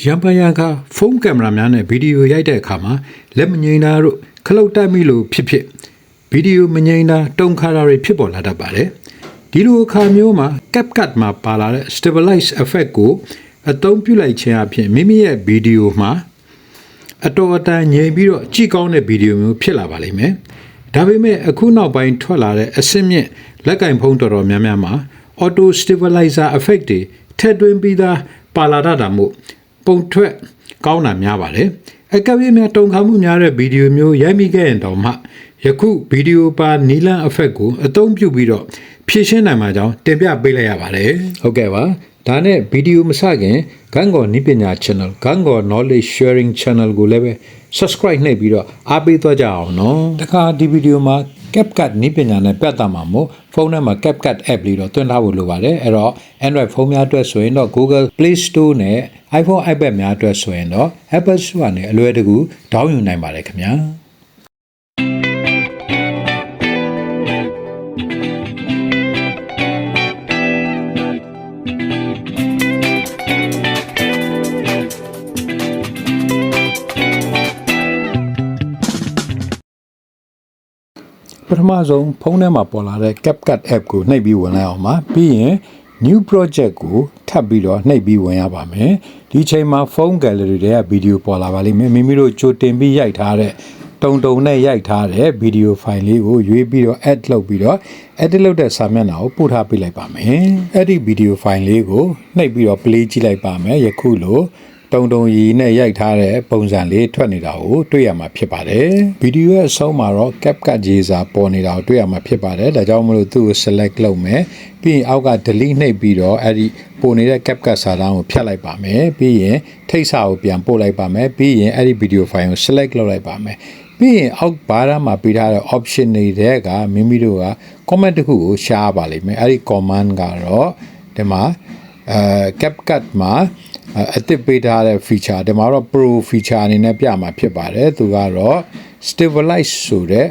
ရံပယံကဖုန်းကင်မရာများနဲ့ဗီဒီယိုရိုက်တဲ့အခါမှာလက်မငိမ့်တာတို့ခလုတ်တက်မိလို့ဖြစ်ဗီဒီယိုမငိမ့်တာတုံခါတာတွေဖြစ်ပေါ်လာတတ်ပါတယ်ဒီလိုအခါမျိုးမှာ CapCut မှာပါလာတဲ့ Stabilize Effect ကိုအသုံးပြုလိုက်ခြင်းအပြင်မိမိရဲ့ဗီဒီယိုမှာအတော်အတန်ငြိမ်ပြီးတော့ကြည့်ကောင်းတဲ့ဗီဒီယိုမျိုးဖြစ်လာပါလိမ့်မယ်ဒါပေမဲ့အခုနောက်ပိုင်းထွက်လာတဲ့အဆင့်မြင့်လက်ကင်ဖုန်းတော်တော်များများမှာ Auto Stabilizer Effect တွေထည့်သွင်းပြီးသားပါလာတာမို့ပုံထွက်ကောင်းတာများပါတယ်အကပ်ရများတုံခါမှုများတဲ့ဗီဒီယိုမျိုးရိုက်မိခဲ့ရင်တော့မှယခုဗီဒီယိုပါနီလန် effect ကိုအသုံးပြုပြီးတော့ဖြည့်ရှင်းနိုင်မှာကြောင်းတင်ပြပေးလိုက်ရပါတယ်ဟုတ်ကဲ့ပါဒါနဲ့ဗီဒီယိုမစခင်Kantkawနည်းပညာ channel Kantkaw knowledge sharing channel ကိုလည်းပဲ subscribe နှိပ်ပြီးတော့အားပေးသွားကြအောင်နော်တခါဒီဗီဒီယိုမှာCapCut နည်းပညာနဲ့ပြသမှာမို့ဖုန်းထဲမှာ CapCut app လေးတော့တွန်းထားဖို့လိုပါတယ်အဲ့တော့ Android ဖုန်းများအတွက်ဆိုရင်တော့ Google Play Store နဲ့ iPhone iPad များအတွက်ဆိုရင်တော့ Apple Store နဲ့အလွယ်တကူ download ယူနိုင်ပါတယ်ခင်ဗျာပထမဆုံးဖုန်းထဲမှာပေါ်လာတဲ့ CapCut app ကိုနှိပ်ပြီးဝင်လိုက်အောင်ပါပြီးရင် new project ကိုထပ်ပြီးတော့နှိပ်ပြီးဝင်ရပါမယ်ဒီချိန်မှာ phone gallery တွေကဗီဒီယိုပေါ်လာပါလိမ့်မယ်မိမိတို့ကြိုတင်ပြီးရိုက်ထားတဲ့တုံနဲ့ရိုက်ထားတဲ့ဗီဒီယိုဖိုင်လေးကိုရွေးပြီးတော့ add လုပ်ပြီးတော့ edit လုပ်တဲ့စာမျက်နှာကိုပို့ထားပေးလိုက်ပါမယ်အဲ့ဒီဗီဒီယိုဖိုင်လေးကိုနှိပ်ပြီးတော့ play ကြည့်လိုက်ပါမယ်ယခုလိုတုံရီနဲ့ရိုက်ထားတဲ့ပုံစံလေးထွက်နေတာကိုတွေ့ရမှာဖြစ်ပါတယ်ဗီဒီယိုရဲ့အဆုံးမှာတော့ CapCut ရေးစာပေါ်နေတာကိုတွေ့ရမှာဖြစ်ပါတယ်ဒါကြောင့်မလို့သူ့ကို select လုပ်မယ်ပြီးရင်အောက်က delete နှိပ်ပြီးတော့အဲ့ဒီပေါ်နေတဲ့ CapCut စာတန်းကိုဖြတ်လိုက်ပါမယ်ပြီးရင်ထိတ်စာကိုပြန်ပို့လိုက်ပါမယ်ပြီးရင်အဲ့ဒီဗီဒီယိုဖိုင်ကို select လုပ်လိုက်ပါမယ်ပြီးရင်အောက်ဘားမှာပေးထားတဲ့ option တွေကမိမိတို့က comment တစ်ခုကိုရှားပါလိမ့်မယ်အဲ့ဒီ command ကတော့ဒီမှာCapCut မှာအသစ်ပေးထားတဲ့ feature ဒီမှာတော့ pro feature အနေနဲ့ပြမှာဖြစ်ပါတယ်သူကတော့ stabilize ဆိုတဲ့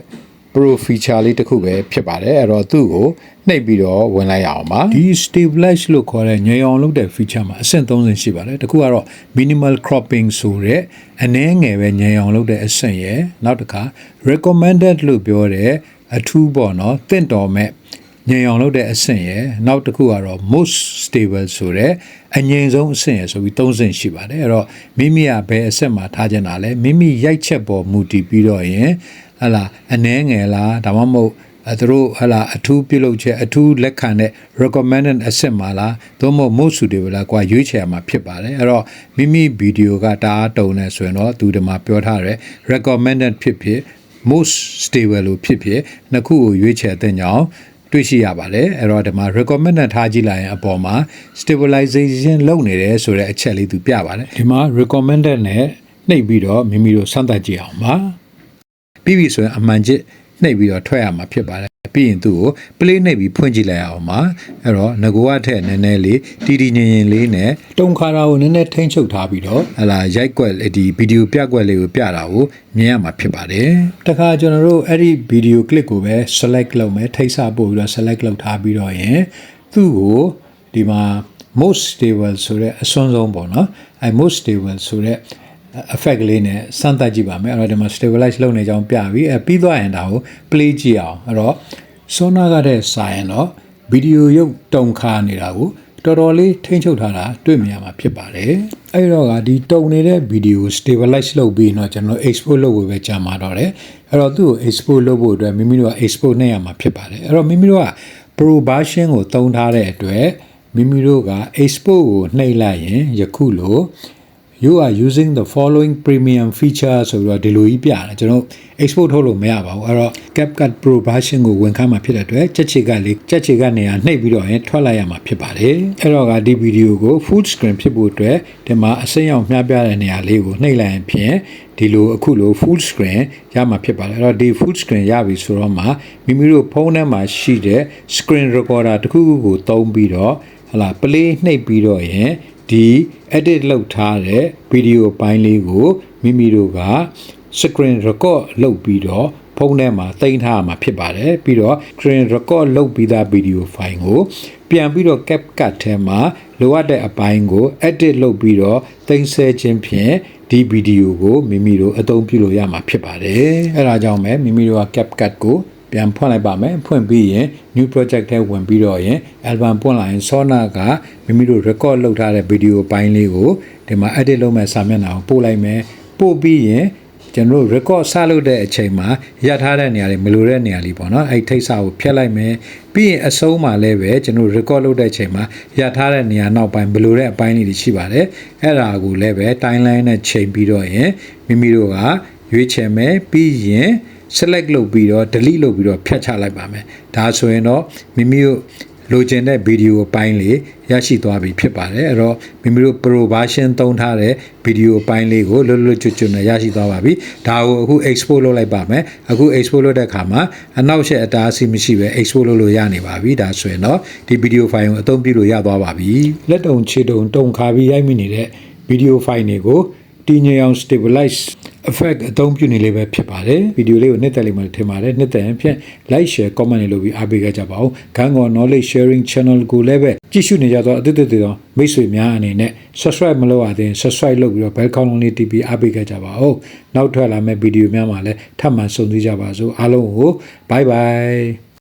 pro feature လေးတစ်ခုပဲဖြစ်ပါတယ်အဲ့တော့သူ့ကိုနှိပ်ပြီးတော့ဝင်လိုက်ရအောင်ပါဒီ stabilize လို့ခေါ်တဲ့ညင်အောင်လုပ်တဲ့ feature မှာအဆင့်3ဆင့်ရှိပါတယ်တစ်ခုကတော့ minimal cropping ဆိုတဲ့အနည်းငယ်ပဲညင်အောင်လုပ်တဲ့အဆင့်ရယ်နောက်တစ်ခါ recommended လို့ပြောတဲ့အထူးပေါ့နော်တင့်တော်မဲ့ညင်အောင်လုပ်တဲ့အဆင့်ရယ်နောက်တစ်ခုကတော့ most stable ဆိုတဲ့အငြိမ်ဆုံးအဆင့်ရယ်ဆိုပြီး3ဆင့်ရှိပါတယ်အဲ့တော့မိမိကဘယ်အဆင့်မှာထားချင်တာလဲမိမိရိုက်ချက်ပေါ်မူတည်ပြီးတော့ရင်ဟလာအနည်းငယ်လားဒါမှမဟုတ်သူတို့ဟလာအထူးပြုလုပ်ချက်အထူးလက်ခံတဲ့ recommended အဆင့်မှာလားသို့မဟုတ် most suitable လားကွာရွေးချယ်ရမှာဖြစ်ပါတယ်အဲ့တော့မိမိဗီဒီယိုကတအားတုံနေဆိုရင်တော့သူဒီမှာပြောထားတယ် recommended ဖြစ် most stable လို့ဖြစ်နှစ်ခုကိုရွေးချယ်တဲ့ကြောင်းတွေ့ရှိရပါတယ်အဲ့တော့ဒီမှာ recommended ထားကြည့်လိုက်ရင်အပေါ်မှာ stabilization လုပ်နေတယ်ဆိုတဲ့အချက်လေးသူပြပါတယ်ဒီမှာ recommended နဲ့နှိပ်ပြီးတော့မိမိတို့စမ်းသပ်ကြည့်အောင်ပါပြီးပြီဆိုရင်အမှန်ချစ်နှိပ်ပြီးတော့ထွက်ရမှာဖြစ်ပါတယ်ပြီးရင်သူ့ကို play နှိပ်ပြီးဖွင့်ကြည့်လိုက်အောင်ပါအဲ့တော့ငကိုကထက်နည်းနည်းလေးတီငင်လေးနဲ့တုံခါတာကိုနည်းနည်းထိန်းချုပ်ထားပြီးတော့ဟလာရိုက်ကွက်ဒီဗီဒီယိုပြကွက်လေးကိုပြတာကိုမြင်ရမှာဖြစ်ပါတယ်တခါကျွန်တော်တို့အဲ့ဒီဗီဒီယို clip ကိုပဲ select လုပ်မယ်ထိတ်ဆပို့ပြီးတော့ select လုပ်ထားပြီးတော့ရင်သူ့ကိုဒီမှာ most stable ဆိုတဲ့အစွန်းဆုံးပေါ့နော်အဲ most stable ဆိုတဲ့effect လေးနဲ့စမ်းသပ်ကြည့်ပါမယ်အဲ့တော့ဒီမှာ stabilize လုပ်နေကြောင်းပြပြီးပြီးသွားရင်ဒါကို play ကြည့်အောင်အဲ့တော့စောနာကတဲ့စာရင်တော့ဗီဒီယိုရုပ်တုံခါနေတာကိုတော်တော်လေးထိန်းချုပ်ထားတာတွေ့မြင်ရမှာဖြစ်ပါတယ်အဲ့တော့ကဒီတုံနေတဲ့ဗီဒီယို stabilize လုပ်ပြီးတော့ကျွန်တော် export လုပ်ဖို့ပဲကြာမှာတော့တယ်အဲ့တော့သူ့ကို export လုပ်ဖို့အတွက်မိမိတို့က export နှိပ်ရမှာဖြစ်ပါတယ်အဲ့တော့မိမိတို့က pro version ကိုသုံးထားတဲ့အတွက်မိမိတို့က export ကိုနှိပ်လိုက်ရင်ယခုလိုyou are using the following premium feature ဆိုတော့ဒီလိုကြီးပြတယ်ကျွန်တော် export ထုတ်လို့မရပါဘူးအဲ့တော့ CapCut Pro version ကိုဝင်ခိုင်းမှာဖြစ်တဲ့အတွက်ချက်ချေကနေရာနှိပ်ပြီးတော့ရင်ထွက်လိုက်ရမှာဖြစ်ပါတယ်အဲ့တော့ကဒီဗီဒီယိုကို full screen ဖြစ်ဖို့အတွက်ဒီမှာအစိမ်းရောင်မျှပြတဲ့နေရာလေးကိုနှိပ်လိုက်ရင်ဖြင့်ဒီလိုအခုလို full screen ရမှာဖြစ်ပါတယ်အဲ့တော့ဒီ full screen ရပြီဆိုတော့မှမိမိတို့ဖုန်းထဲမှာရှိတဲ့ screen recorder တစ်ခုခုကိုသုံးပြီးတော့ဟလာ play နှိပ်ပြီးတော့ရင်ဒီ edit လုပ်ထားတဲ့ဗီဒီယိုပိုင်းလေးကိုမိမိတို့က screen record လုပ်ပြီးတော့ဖုန်းထဲမှာတင်ထားရမှာဖြစ်ပါတယ်ပြီးတော့ screen record လုပ်ပြီးသားဗီဒီယိုဖိုင်ကိုပြန်ပြီးတော့ CapCut ထဲမှာ လိုအပ်တဲ့အပိုင်းကို edit လုပ်ပြီးတော့သိမ်းဆည်းခြင်းဖြင့်ဒီဗီဒီယိုကိုမိမိတို့အသုံးပြုလို့ရမှာဖြစ်ပါတယ်အဲ့ဒါကြောင့်ပဲမိမိတို့က CapCut ကိုပြန်ဖွင့်လိုက်ပါမယ်ဖွင့်ပြီးရင် new project ထဲဝင်ပြီးတော့ရင် album ပွင့်လာရင်စောနာကမိမိတို့ record လုပ်ထားတဲ့ဗီဒီယိုပိုင်းလေးကိုဒီမှာ edit လုပ်မဲ့စာမျက်နှာကိုပို့လိုက်မယ်ပို့ပြီးရင်ကျွန်တော်တို့ record စလုပ်တဲ့အချိန်မှာရထားတဲ့နေရာတွေမလိုတဲ့နေရာလေးပေါ့နော်အဲ့ထိတ်စာကိုဖျက်လိုက်မယ်ပြီးရင်အဆုံးမှာလည်းပဲကျွန်တော် record လုပ်တဲ့အချိန်မှာရထားတဲ့နေရာနောက်ပိုင်းမလိုတဲ့အပိုင်းလေးတွေရှိပါတယ်အဲ့ဒါကိုလည်းပဲ timeline နဲ့ချိန်ပြီးတော့ရင်မိမိတို့ကရွေးချယ်မယ်ပြီးရင် select လုပ်ပြီးတော့ delete လုပ်ပြီးတော့ဖြတ်ချလိုက်ပါမယ်ဒါဆိုရင်တော့မိမိတို့လိုချင်တဲ့ဗီဒီယိုအပိုင်းလေးရရှိသွားပြီဖြစ်ပါတယ်အဲ့တော့မိမိတို့ pro version သုံးထားတဲ့ဗီဒီယိုအပိုင်းလေးကိုလွတ်လွတ်ကျွတ်ကျွတ်နဲ့ရရှိသွားပါပြီဒါကိုအခု export လုပ်လိုက်ပါမယ်အခု export လုပ်တဲ့အခါမှာအနောက်ရှက်အတားအဆီးမရှိပဲ export လုပ်လို့ရနေပါပြီဒါဆိုရင်တော့ဒီဗီဒီယို file ကိုအသုံးပြုလို့ရသွားပါပြီလက်တုံခြေတုံတုံခါပြီးရိုက်မိနေတဲ့ဗီဒီယို file တွေကိုတည်ငြိမ်အောင် stabilize effect အသုံးပြုနေလေးပဲဖြစ်ပါတယ်ဗီဒီယိုလေးကိုနှစ်သက်လိမ့်မယ်ထင်ပါတယ်နှစ်သက်ရင်ဖြင့် like share comment တွေလုပ်ပြီးအားပေးကြပါဦးKantkaw knowledge sharing channel ကိုလည်းပဲကြည့်ရှုနေကြတော့အသစ်သစ်သောမိတ်ဆွေများအနေနဲ့ subscribe မလုပ်ရသေးရင် subscribe လုပ်ပြီးတော့ bell ခေါင်းလုံးလေးတီးပြီးအားပေးကြပါဦးနောက်ထွက်လာမယ့်ဗီဒီယိုများမှာလည်းထပ်မံဆုံတွေ့ကြပါစို့အားလုံးကို bye bye